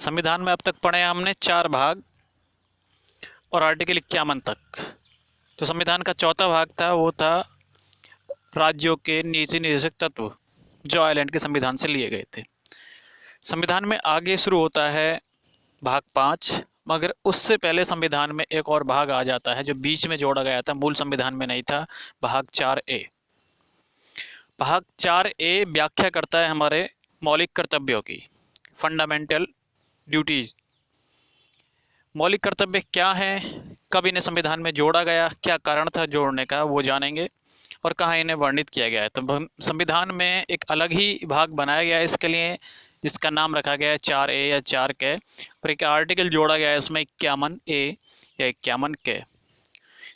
संविधान में अब तक पढ़े हैं हमने 4 भाग और आर्टिकल 51 तक। तो संविधान का चौथा भाग था, वो था राज्यों के नीति निर्देशक तत्व, जो आयरलैंड के संविधान से लिए गए थे। संविधान में आगे शुरू होता है भाग 5, मगर उससे पहले संविधान में एक और भाग आ जाता है जो बीच में जोड़ा गया था, मूल संविधान में नहीं था। भाग 4A। भाग 4A व्याख्या करता है हमारे मौलिक कर्तव्यों की, फंडामेंटल ड्यूटीज। मौलिक कर्तव्य क्या है, कब इन्हें संविधान में जोड़ा गया, क्या कारण था जोड़ने का, वो जानेंगे, और कहाँ इन्हें वर्णित किया गया है। तो संविधान में एक अलग ही भाग बनाया गया है इसके लिए, जिसका नाम रखा गया है 4A या 4K, और एक आर्टिकल जोड़ा गया है इसमें 51A या 51K।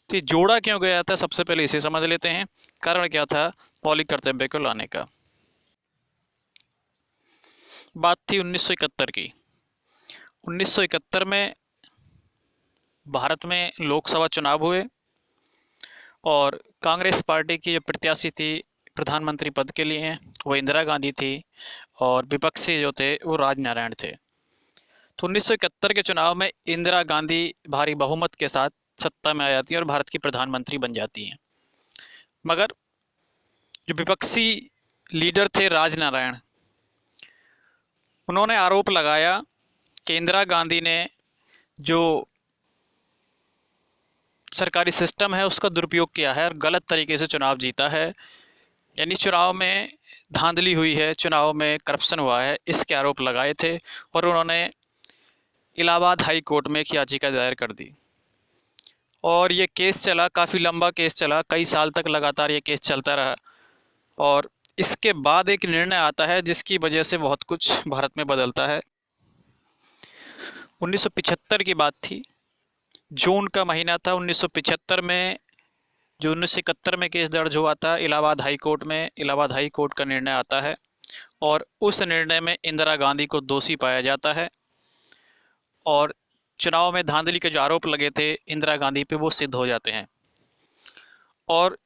तो ये जोड़ा क्यों गया था, सबसे पहले इसे समझ लेते हैं। कारण क्या था मौलिक कर्तव्य को लाने का। बात थी 1971 की। 1971 में भारत में लोकसभा चुनाव हुए और कांग्रेस पार्टी की जो प्रत्याशी थी प्रधानमंत्री पद के लिए, वो इंदिरा गांधी थी, और विपक्षी जो थे वो राजनारायण थे। तो 1971 के चुनाव में इंदिरा गांधी भारी बहुमत के साथ सत्ता में आ जाती हैं और भारत की प्रधानमंत्री बन जाती हैं। मगर जो विपक्षी लीडर थे राजनारायण, उन्होंने आरोप लगाया कि इंदिरा गांधी ने जो सरकारी सिस्टम है उसका दुरुपयोग किया है और गलत तरीके से चुनाव जीता है, यानी चुनाव में धांधली हुई है, चुनाव में करप्शन हुआ है, इसके आरोप लगाए थे। और उन्होंने इलाहाबाद हाई कोर्ट में एक याचिका दायर कर दी और ये केस चला, काफ़ी लंबा केस चला, कई साल तक लगातार ये केस चलता रहा। और इसके बाद एक निर्णय आता है जिसकी वजह से बहुत कुछ भारत में बदलता है। 1975 की बात थी, जून का महीना था 1975 में। जो 1971 में केस दर्ज हुआ था इलाहाबाद हाई कोर्ट में, इलाहाबाद हाई कोर्ट का निर्णय आता है और उस निर्णय में इंदिरा गांधी को दोषी पाया जाता है और चुनाव में धांधली के जो आरोप लगे थे इंदिरा गांधी पे वो सिद्ध हो जाते हैं और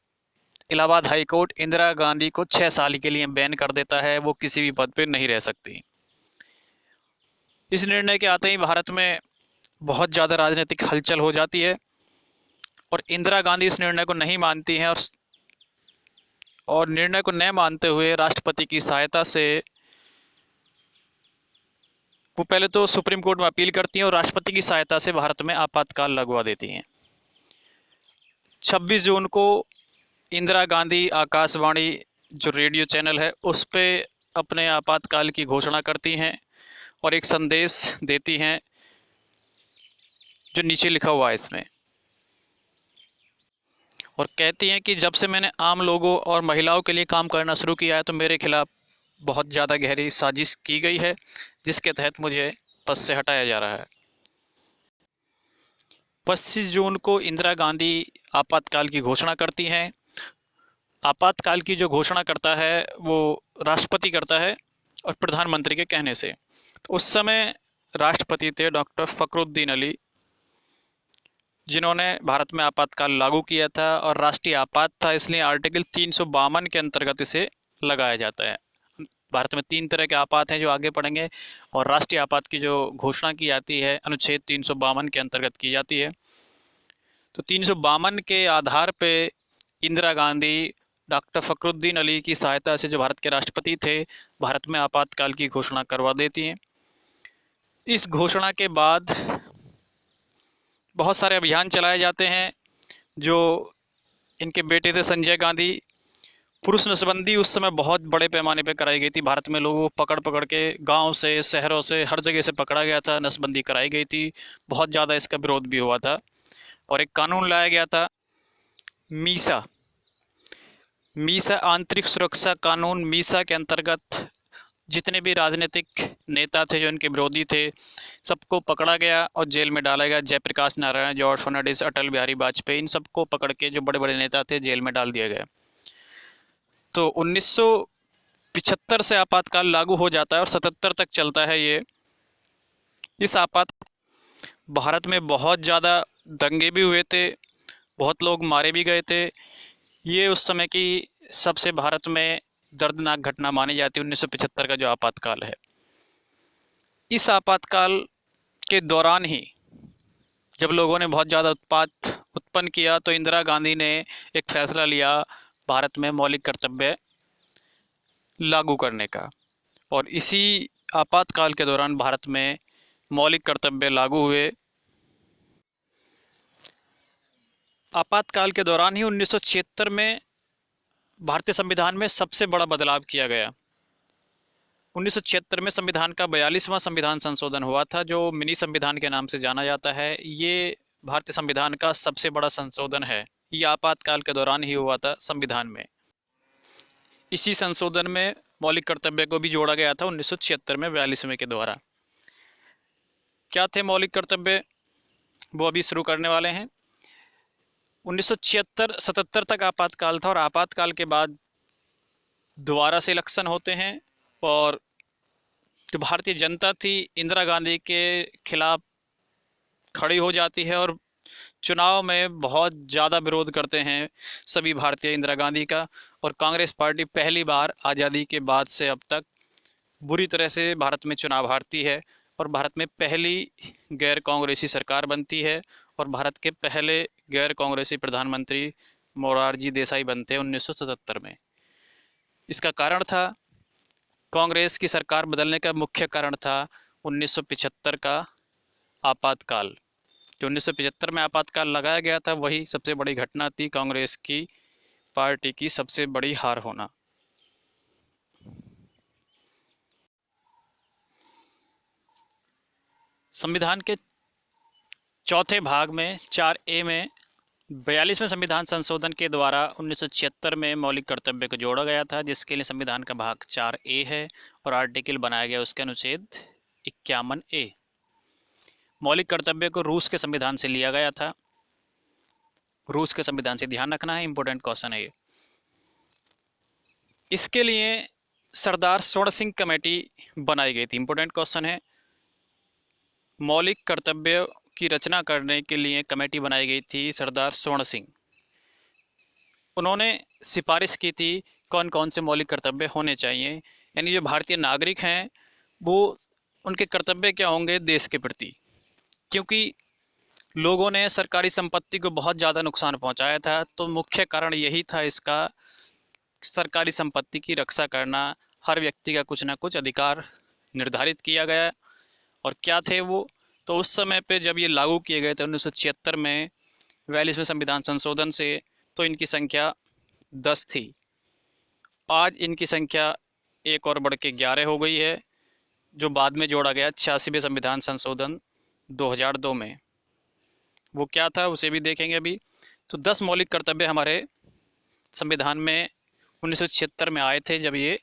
इलाहाबाद हाई कोर्ट इंदिरा गांधी को 6 साल के लिए बैन कर देता है, वो किसी भी पद पर नहीं रह सकती। इस निर्णय के आते ही भारत में बहुत ज़्यादा राजनीतिक हलचल हो जाती है और इंदिरा गांधी इस निर्णय को नहीं मानती हैं और निर्णय को न मानते हुए राष्ट्रपति की सहायता से वो पहले तो सुप्रीम कोर्ट में अपील करती हैं और राष्ट्रपति की सहायता से भारत में आपातकाल लगवा देती हैं। 26 जून को इंदिरा गांधी आकाशवाणी जो रेडियो चैनल है उस पे अपने आपातकाल की घोषणा करती हैं और एक संदेश देती हैं जो नीचे लिखा हुआ है इसमें, और कहती हैं कि जब से मैंने आम लोगों और महिलाओं के लिए काम करना शुरू किया है तो मेरे खिलाफ बहुत ज़्यादा गहरी साजिश की गई है जिसके तहत मुझे पद से हटाया जा रहा है। 25 जून को इंदिरा गांधी आपातकाल की घोषणा करती हैं। आपातकाल की जो घोषणा करता है वो राष्ट्रपति करता है और प्रधानमंत्री के कहने से। तो उस समय राष्ट्रपति थे डॉक्टर फखरुद्दीन अली, जिन्होंने भारत में आपातकाल लागू किया था और राष्ट्रीय आपात था, इसलिए आर्टिकल 352 के अंतर्गत इसे लगाया जाता है। भारत में 3 तरह के आपात हैं जो आगे पढ़ेंगे, और राष्ट्रीय आपात की जो घोषणा की जाती है अनुच्छेद 352 के अंतर्गत की जाती है। तो 352 के आधार पे इंदिरा गांधी डॉक्टर फखरुद्दीन अली की सहायता से, जो भारत के राष्ट्रपति थे, भारत में आपातकाल की घोषणा करवा देती हैं। इस घोषणा के बाद बहुत सारे अभियान चलाए जाते हैं। जो इनके बेटे थे संजय गांधी, पुरुष नसबंदी उस समय बहुत बड़े पैमाने पर कराई गई थी। भारत में लोगों को पकड़ पकड़ के गांव से, शहरों से, हर जगह से पकड़ा गया था, नसबंदी कराई गई थी। बहुत ज़्यादा इसका विरोध भी हुआ था और एक कानून लाया गया था मीसा। मीसा आंतरिक सुरक्षा कानून। मीसा के अंतर्गत जितने भी राजनीतिक नेता थे जो इनके विरोधी थे, सबको पकड़ा गया और जेल में डाला गया। जयप्रकाश नारायण, जॉर्ज फर्नांडिस, अटल बिहारी वाजपेयी, इन सबको पकड़ के, जो बड़े बड़े नेता थे, जेल में डाल दिया गया। तो 1975 से आपातकाल लागू हो जाता है और 77 तक चलता है ये। इस आपात भारत में बहुत ज़्यादा दंगे भी हुए थे, बहुत लोग मारे भी गए थे। ये उस समय की सबसे भारत में दर्दनाक घटना मानी जाती है 1975 का जो आपातकाल है। इस आपातकाल के दौरान ही जब लोगों ने बहुत ज़्यादा उत्पात उत्पन्न किया तो इंदिरा गांधी ने एक फैसला लिया भारत में मौलिक कर्तव्य लागू करने का। और इसी आपातकाल के दौरान भारत में मौलिक कर्तव्य लागू हुए। आपातकाल के दौरान ही 1976 में भारतीय संविधान में सबसे बड़ा बदलाव किया गया। 1976 में संविधान का 42वां संविधान संशोधन हुआ था, जो मिनी संविधान के नाम से जाना जाता है। ये भारतीय संविधान का सबसे बड़ा संशोधन है। ये आपातकाल के दौरान ही हुआ था संविधान में। इसी संशोधन में मौलिक कर्तव्य को भी जोड़ा गया था 1976 में 42वें के द्वारा। क्या थे मौलिक कर्तव्य, वो अभी शुरू करने वाले हैं। 1976-77 तक आपातकाल था और आपातकाल के बाद दोबारा से इलेक्शन होते हैं और जो भारतीय जनता थी इंदिरा गांधी के खिलाफ खड़ी हो जाती है और चुनाव में बहुत ज़्यादा विरोध करते हैं सभी भारतीय इंदिरा गांधी का। और कांग्रेस पार्टी पहली बार आज़ादी के बाद से अब तक बुरी तरह से भारत में चुनाव हारती है और भारत में पहली गैर कांग्रेसी सरकार बनती है और भारत के पहले गैर कांग्रेसी प्रधानमंत्री मोरारजी देसाई बनते हैं 1977 में। इसका कारण था, कांग्रेस की सरकार बदलने का मुख्य कारण था 1975 का आपातकाल। जो 1975 में आपातकाल लगाया गया था वही सबसे बड़ी घटना थी, कांग्रेस की पार्टी की सबसे बड़ी हार होना। संविधान के चौथे भाग में 4A में 42वें संविधान संशोधन के द्वारा 1976 में मौलिक कर्तव्य को जोड़ा गया था, जिसके लिए संविधान का भाग 4A है और आर्टिकल बनाया गया उसके अनुच्छेद 51A। मौलिक कर्तव्य को रूस के संविधान से लिया गया था। रूस के संविधान से, ध्यान रखना है, इंपॉर्टेंट क्वेश्चन है ये। इसके लिए सरदार स्वर्ण सिंह कमेटी बनाई गई थी, इंपॉर्टेंट क्वेश्चन है। मौलिक कर्तव्य की रचना करने के लिए कमेटी बनाई गई थी सरदार स्वर्ण सिंह। उन्होंने सिफारिश की थी कौन कौन से मौलिक कर्तव्य होने चाहिए, यानी जो भारतीय नागरिक हैं वो उनके कर्तव्य क्या होंगे देश के प्रति। क्योंकि लोगों ने सरकारी संपत्ति को बहुत ज़्यादा नुकसान पहुंचाया था, तो मुख्य कारण यही था इसका, सरकारी संपत्ति की रक्षा करना। हर व्यक्ति का कुछ ना कुछ अधिकार निर्धारित किया गया। और क्या थे वो, तो उस समय पे जब ये लागू किए गए थे 1976 में 42वें संविधान संशोधन से, तो इनकी संख्या 10 थी। आज इनकी संख्या एक और बढ़ के 11 हो गई है, जो बाद में जोड़ा गया 86वें संविधान संशोधन 2002 में। वो क्या था उसे भी देखेंगे अभी। तो 10 मौलिक कर्तव्य हमारे संविधान में 1976 में आए थे जब ये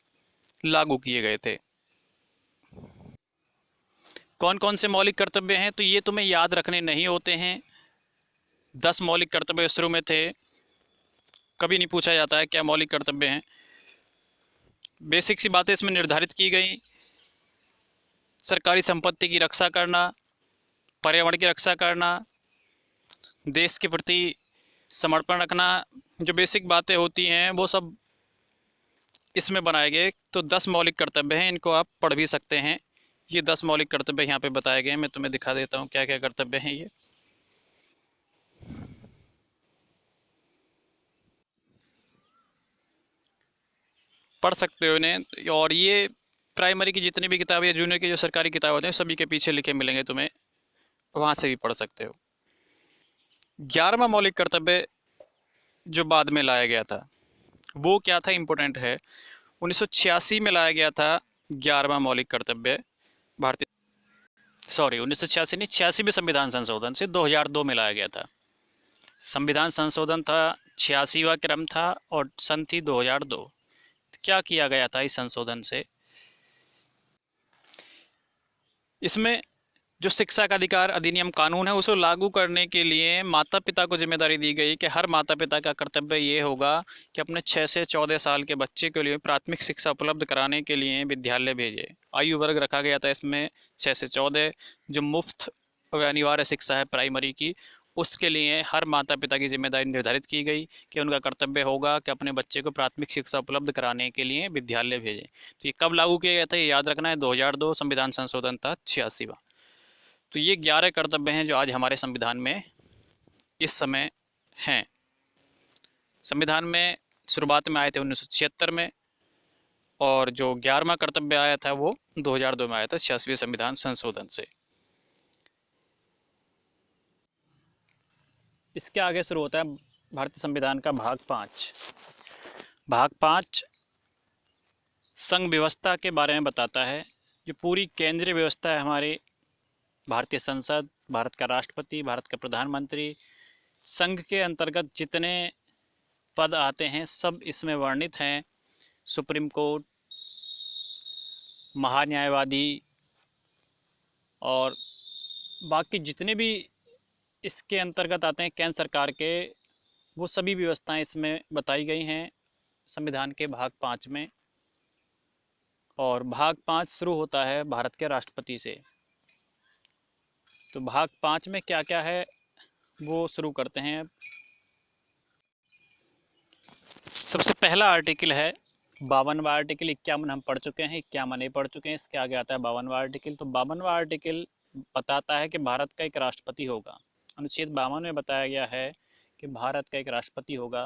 लागू किए गए थे। कौन कौन से मौलिक कर्तव्य हैं, तो ये तुम्हें याद रखने नहीं होते हैं। 10 मौलिक कर्तव्य शुरू में थे, कभी नहीं पूछा जाता है क्या मौलिक कर्तव्य हैं। बेसिक सी बातें इसमें निर्धारित की गई। सरकारी संपत्ति की रक्षा करना, पर्यावरण की रक्षा करना, देश के प्रति समर्पण रखना, जो बेसिक बातें होती हैं वो सब इसमें बनाए गए। तो 10 मौलिक कर्तव्य हैं, इनको आप पढ़ भी सकते हैं। ये 10 मौलिक कर्तव्य यहाँ पे बताए गए हैं, मैं तुम्हें दिखा देता हूँ क्या क्या कर्तव्य हैं ये। पढ़ सकते हो इन्हें। और ये प्राइमरी की जितनी भी किताबें या जूनियर की जो सरकारी किताब होती हैं सभी के पीछे लिखे मिलेंगे तुम्हें, वहाँ से भी पढ़ सकते हो। 11वां मौलिक कर्तव्य जो बाद में लाया गया था वो क्या था, इम्पोर्टेंट है। 1986 में लाया गया था 11वां मौलिक कर्तव्य भारतीय, सॉरी 1986 नहीं, 86वें संविधान संशोधन से 2002 में लाया गया था। संविधान संशोधन था 86वां क्रम था और सन थी 2002। क्या किया गया था इस संशोधन से, इसमें जो शिक्षा का अधिकार अधिनियम कानून है उसे लागू करने के लिए माता पिता को जिम्मेदारी दी गई कि हर माता पिता का कर्तव्य ये होगा कि अपने 6 से 14 साल के बच्चे के लिए प्राथमिक शिक्षा उपलब्ध कराने के लिए विद्यालय भेजे। आयु वर्ग रखा गया था इसमें 6 से 14। जो मुफ्त व अनिवार्य शिक्षा है प्राइमरी की उसके लिए हर माता पिता की जिम्मेदारी निर्धारित की गई कि उनका कर्तव्य होगा कि अपने बच्चे को प्राथमिक शिक्षा उपलब्ध कराने के लिए विद्यालय भेजें। तो ये कब लागू किया गया था, ये याद रखना है, 2002 संविधान संशोधन था 86वां। तो ये 11 कर्तव्य हैं जो आज हमारे संविधान में इस समय हैं। संविधान में शुरुआत में आए थे 1976 में, और जो 11वां कर्तव्य आया था वो 2002 में आया था 86वें संविधान संशोधन से। इसके आगे शुरू होता है भारतीय संविधान का भाग 5। भाग 5 संघ व्यवस्था के बारे में बताता है। जो पूरी केंद्रीय व्यवस्था है हमारी, भारतीय संसद, भारत का राष्ट्रपति, भारत का प्रधानमंत्री, संघ के अंतर्गत जितने पद आते हैं सब इसमें वर्णित हैं। सुप्रीम कोर्ट, महान्यायवादी और बाकी जितने भी इसके अंतर्गत आते हैं केंद्र सरकार के, वो सभी व्यवस्थाएं इसमें बताई गई हैं संविधान के भाग 5 में। और भाग 5 शुरू होता है भारत के राष्ट्रपति से। तो भाग 5 में क्या क्या है वो शुरू करते हैं। सबसे पहला आर्टिकल है 52वां आर्टिकल। 51 हम पढ़ चुके हैं, 51 नहीं पढ़ चुके हैं। इसके आगे आता है 52वां आर्टिकल। तो 52वां आर्टिकल बताता है कि भारत का एक राष्ट्रपति होगा। अनुच्छेद 52 में बताया गया है कि भारत का एक राष्ट्रपति होगा।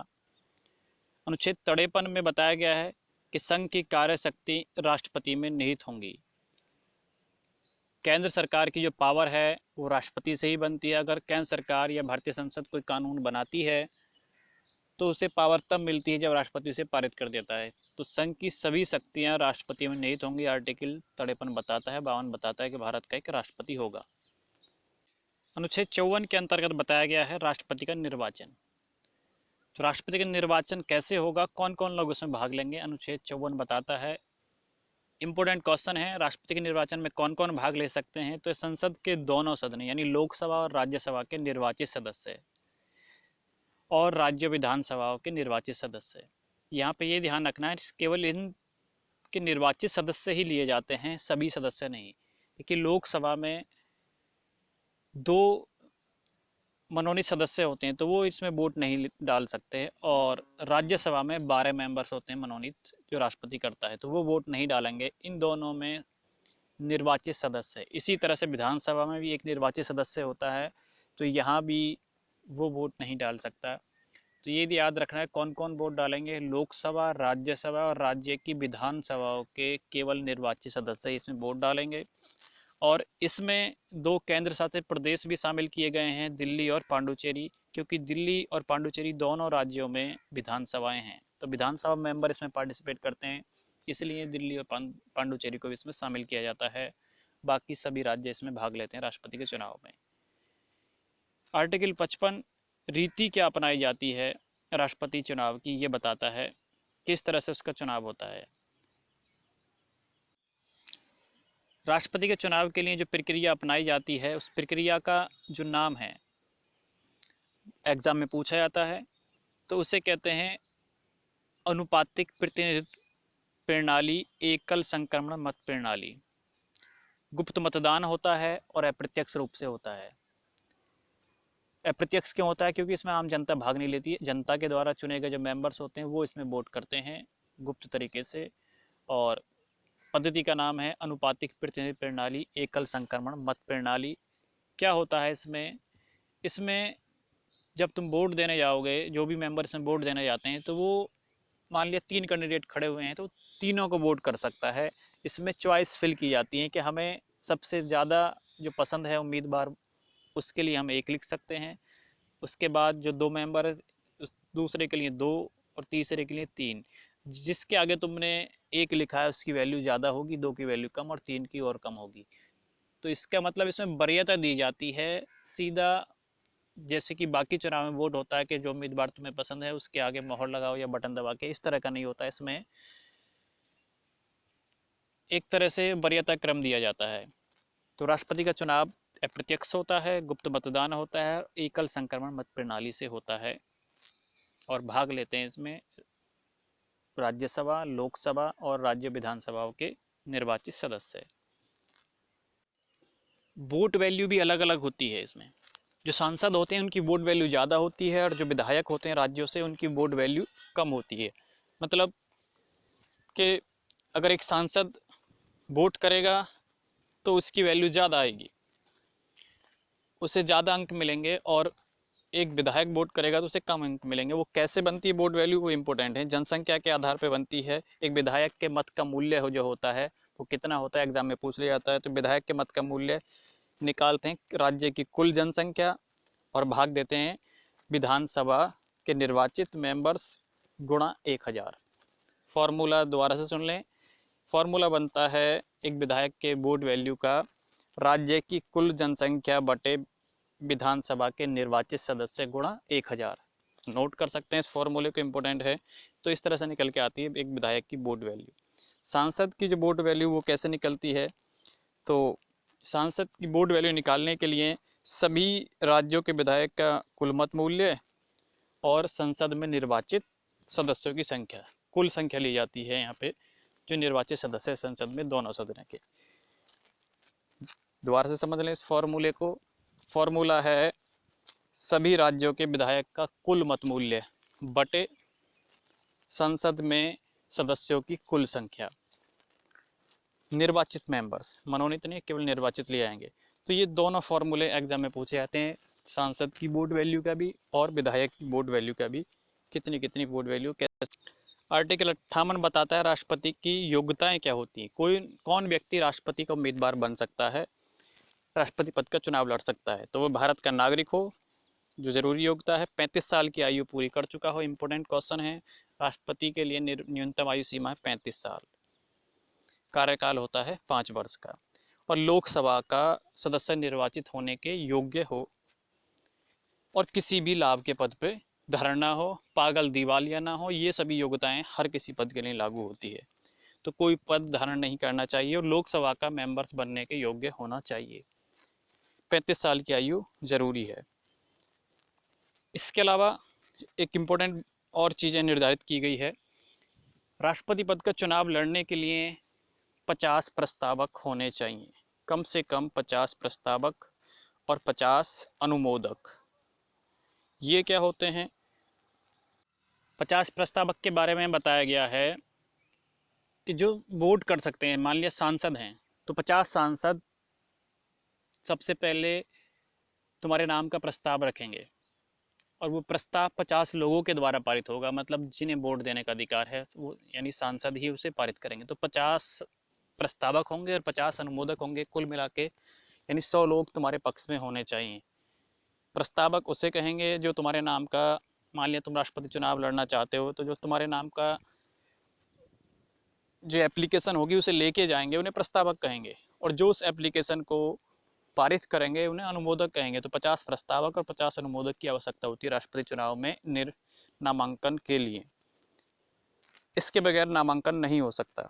अनुच्छेद 53 में बताया गया है कि संघ की कार्य शक्ति राष्ट्रपति में निहित होंगी। केंद्र सरकार की जो पावर है वो राष्ट्रपति से ही बनती है। अगर केंद्र सरकार या भारतीय संसद कोई कानून बनाती है तो उसे पावर तब मिलती है जब राष्ट्रपति उसे पारित कर देता है। तो संघ की सभी शक्तियां राष्ट्रपति में निहित होंगी। आर्टिकल 53 बताता है, 52 बताता है कि भारत का एक राष्ट्रपति होगा। अनुच्छेद 54 के अंतर्गत बताया गया है राष्ट्रपति का निर्वाचन। तो राष्ट्रपति का निर्वाचन कैसे होगा, कौन कौन लोग उसमें भाग लेंगे, अनुच्छेद 54 बताता है। इंपोर्टेंट क्वेश्चन है, राष्ट्रपति के निर्वाचन में कौन कौन भाग ले सकते हैं। तो संसद के दोनों सदन यानी लोकसभा और राज्यसभा के निर्वाचित सदस्य और राज्य विधानसभाओं के निर्वाचित सदस्य। यहाँ पे ये ध्यान रखना है केवल इनके निर्वाचित सदस्य ही लिए जाते हैं, सभी सदस्य नहीं। क्योंकि लोकसभा में 2 मनोनीत सदस्य होते हैं तो वो इसमें वोट नहीं डाल सकते, और राज्यसभा में 12 मेंबर्स होते हैं मनोनीत जो राष्ट्रपति करता है, तो वो वोट नहीं डालेंगे। इन दोनों में निर्वाचित सदस्य। इसी तरह से विधानसभा में भी एक निर्वाचित सदस्य होता है, तो यहाँ भी वो वोट नहीं डाल सकता। तो ये भी याद रखना है कौन कौन वोट डालेंगे। लोकसभा, राज्यसभा और राज्य की विधानसभाओं के केवल निर्वाचित सदस्य इसमें वोट डालेंगे। और इसमें 2 केंद्र शासित प्रदेश भी शामिल किए गए हैं, दिल्ली और पांडुचेरी, क्योंकि दिल्ली और पांडुचेरी दोनों राज्यों में विधानसभाएं हैं। तो विधानसभा मेंबर इसमें पार्टिसिपेट करते हैं, इसलिए दिल्ली और पांडुचेरी को इसमें शामिल किया जाता है। बाकी सभी राज्य इसमें भाग लेते हैं राष्ट्रपति के चुनाव में। आर्टिकल 55 रीति क्या अपनाई जाती है राष्ट्रपति चुनाव की, ये बताता है किस तरह से उसका चुनाव होता है। राष्ट्रपति के चुनाव के लिए जो प्रक्रिया अपनाई जाती है उस प्रक्रिया का जो नाम है, एग्जाम में पूछा जाता है, तो उसे कहते हैं अनुपातिक प्रतिनिधित्व प्रणाली, एकल संक्रमण मत प्रणाली। गुप्त मतदान होता है और अप्रत्यक्ष रूप से होता है। अप्रत्यक्ष क्यों होता है, क्योंकि इसमें आम जनता भाग नहीं लेती है। जनता के द्वारा चुने गए जो मेंबर्स होते हैं वो इसमें वोट करते हैं गुप्त तरीके से। और पद्धति का नाम है अनुपातिक प्रतिनिधि प्रणाली, एकल संक्रमण मत प्रणाली। क्या होता है इसमें, इसमें जब तुम वोट देने जाओगे, जो भी मेंबर इसमें वोट देने जाते हैं, तो वो मान लिया 3 कैंडिडेट खड़े हुए हैं तो तीनों को वोट कर सकता है। इसमें चॉइस फिल की जाती है कि हमें सबसे ज़्यादा जो पसंद है उम्मीदवार, उसके लिए हम 1 लिख सकते हैं। उसके बाद जो 2 मेंबर है दूसरे के लिए 2 और तीसरे के लिए 3। जिसके आगे तुमने 1 लिखा है उसकी वैल्यू ज़्यादा होगी, 2 की वैल्यू कम और 3 की और कम होगी। तो इसका मतलब इसमें वरीयता दी जाती है सीधा। जैसे कि बाकी चुनाव में वोट होता है कि जो उम्मीदवार तुम्हें पसंद है उसके आगे मोहर लगाओ या बटन दबा के, इस तरह का नहीं होता। इसमें एक तरह से वरीयता क्रम दिया जाता है। तो राष्ट्रपति का चुनाव अप्रत्यक्ष होता है, गुप्त मतदान होता है, एकल संक्रमण मत प्रणाली से होता है। और भाग लेते हैं इसमें राज्यसभा, लोकसभा और राज्य विधानसभाओं के निर्वाचित सदस्य। वोट वैल्यू भी अलग अलग होती है इसमें। जो सांसद होते हैं उनकी वोट वैल्यू ज़्यादा होती है, और जो विधायक होते हैं राज्यों से उनकी वोट वैल्यू कम होती है। मतलब कि अगर एक सांसद वोट करेगा तो उसकी वैल्यू ज़्यादा आएगी, उसे ज़्यादा अंक मिलेंगे, और एक विधायक वोट करेगा तो उसे कम अंक मिलेंगे। वो कैसे बनती है वोट वैल्यू, वो इंपॉर्टेंट है। जनसंख्या के आधार पर बनती है। एक विधायक के मत का मूल्य हो जो होता है वो कितना होता है, एग्जाम में पूछ लिया जाता है। तो विधायक के मत का मूल्य निकालते हैं राज्य की कुल जनसंख्या और भाग देते हैं विधानसभा के निर्वाचित मेंबर्स गुणा 1000। फॉर्मूला दोबारा से सुन लें। फॉर्मूला बनता है एक विधायक के वोट वैल्यू का राज्य की कुल जनसंख्या बटे विधानसभा के निर्वाचित सदस्य गुणा 1000। नोट कर सकते हैं इस फॉर्मूले को, इंपॉर्टेंट है। तो इस तरह से निकल के आती है एक विधायक की वोट वैल्यू। सांसद की जो वोट वैल्यू वो कैसे निकलती है, तो सांसद की वोट वैल्यू निकालने के लिए सभी राज्यों के विधायक का कुल मत मूल्य और संसद में निर्वाचित सदस्यों की संख्या, कुल संख्या ली जाती है यहाँ पे जो निर्वाचित सदस्य संसद में दोनों सदनों के। दोबारा से समझ लें इस फॉर्मूले को। फॉर्मूला है सभी राज्यों के विधायक का कुल मत मूल्य बटे संसद में सदस्यों की कुल संख्या, निर्वाचित मेंबर्स, मनोनीत नहीं, केवल निर्वाचित लिए आएंगे। तो ये दोनों फॉर्मूले एग्जाम में पूछे जाते हैं, सांसद की वोट वैल्यू का भी और विधायक की वोट वैल्यू का भी, कितनी कितनी वोट वैल्यू कैसे। आर्टिकल 58 बताता है राष्ट्रपति की योग्यताएं क्या होती हैं। कोई कौन व्यक्ति राष्ट्रपति का उम्मीदवार बन सकता है, राष्ट्रपति पद का चुनाव लड़ सकता है। तो वो भारत का नागरिक हो, जो जरूरी योग्यता है 35 साल की आयु पूरी कर चुका हो। इंपॉर्टेंट क्वेश्चन है, राष्ट्रपति के लिए न्यूनतम आयु सीमा है 35 साल, कार्यकाल होता है 5 वर्ष का, और लोकसभा का सदस्य निर्वाचित होने के योग्य हो, और किसी भी लाभ के पद पे धरना हो, पागल दिवालिया ना हो। ये सभी योग्यताएं हर किसी पद के लिए लागू होती है। तो कोई पद धारण नहीं करना चाहिए और लोकसभा का मेंबर्स बनने के योग्य होना चाहिए। 35 साल की आयु जरूरी है। इसके अलावा एक इम्पोर्टेंट और चीज़ें निर्धारित की गई है। राष्ट्रपति पद का चुनाव लड़ने के लिए 50 प्रस्तावक होने चाहिए, कम से कम 50 प्रस्तावक और 50 अनुमोदक। ये क्या होते हैं, 50 प्रस्तावक के बारे में बताया गया है कि जो वोट कर सकते हैं। मान लिया सांसद हैं तो 50 सांसद सबसे पहले तुम्हारे नाम का प्रस्ताव रखेंगे, और वो प्रस्ताव 50 लोगों के द्वारा पारित होगा, मतलब जिन्हें वोट देने का अधिकार है वो यानी सांसद ही उसे पारित करेंगे। तो 50 प्रस्तावक होंगे और 50 अनुमोदक होंगे, कुल मिला के यानी 100 लोग तुम्हारे पक्ष में होने चाहिए। प्रस्तावक उसे कहेंगे जो तुम्हारे नाम का, मान लिया तुम राष्ट्रपति चुनाव लड़ना चाहते हो, तो जो तुम्हारे नाम का जो एप्लीकेशन होगी उसे लेके जाएंगे, उन्हें प्रस्तावक कहेंगे, और जो उस एप्लीकेशन को पारित करेंगे उन्हें अनुमोदक कहेंगे। तो 50 प्रस्तावक और 50 अनुमोदक की आवश्यकता होती है राष्ट्रपति चुनाव में नामांकन के लिए। इसके बगैर नामांकन नहीं हो सकता।